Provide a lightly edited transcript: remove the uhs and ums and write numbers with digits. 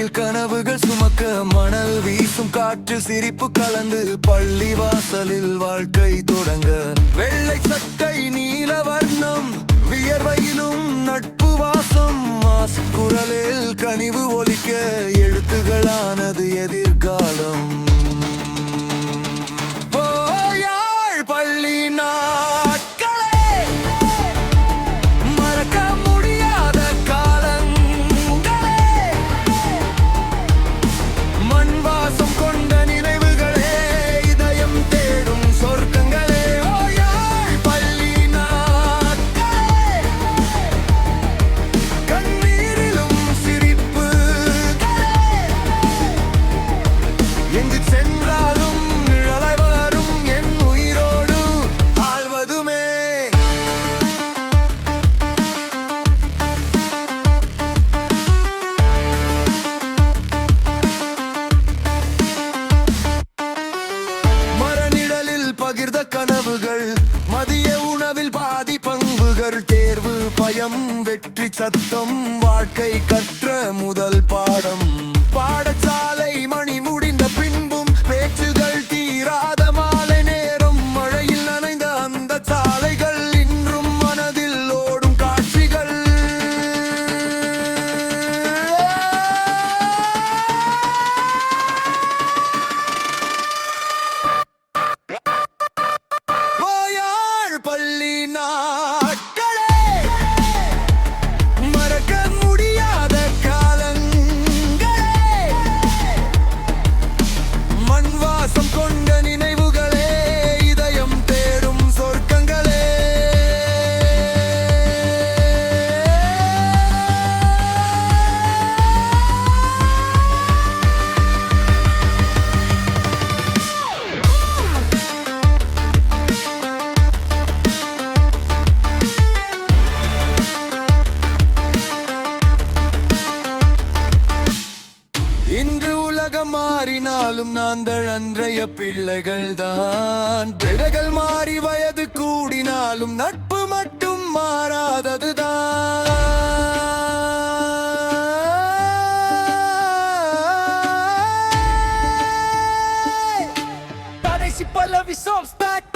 கையில் கனவுகள் சுமக்க மணல் வீசும் காற்று சிரிப்பு கலந்து பள்ளி வாசலில் வாழ்க்கை தொடங்க வெள்ளை சட்டை நீல வர்ணம் வியர்வையிலும் நட்பு வாசம் மாசு குரலில் கனிவு ஒலிக்க எழுத்துகளானது எதிர்காலம் பள்ளி நாட்களே மறக்க முடியாத காலங்களே மண் வாசம் கொண்ட நினைவுகளே இதயம் தேடும் சொர்க்கங்களே பள்ளி நாட்களே கண்ணீரிலும் சிரிப்பு எங்கு சென்றாலும் பகிர்ந்த கனவுகள் மதிய உணவில் பாதி பங்குகள் தேர்வு பயம் வெற்றி சத்தம் வாழ்க்கை கற்ற முதல் பாடம் பாடசாலை மணி முடிந்த பின்பும் பேச்சுகள் தீராத மாலை நேரம் மழையில் நனைந்த அந்த சாலைகள் இன்றும் மனதில் ஓடும் காட்சிகள் பள்ளி நாட்களே மறக்க முடியாத காலங்களே மண் வாசம் கொண்ட நினைவுகளே இதயம் தேடும் சொர்க்கங்களே இன்று உலகம் மாறினாலும் நாங்கள் அன்றைய பிள்ளைகள் தான் பிள்ளைகள் மாறி வயது கூடினாலும் நட்பு மட்டும் மாறாததுதான் கடைசி பல்லவி songs back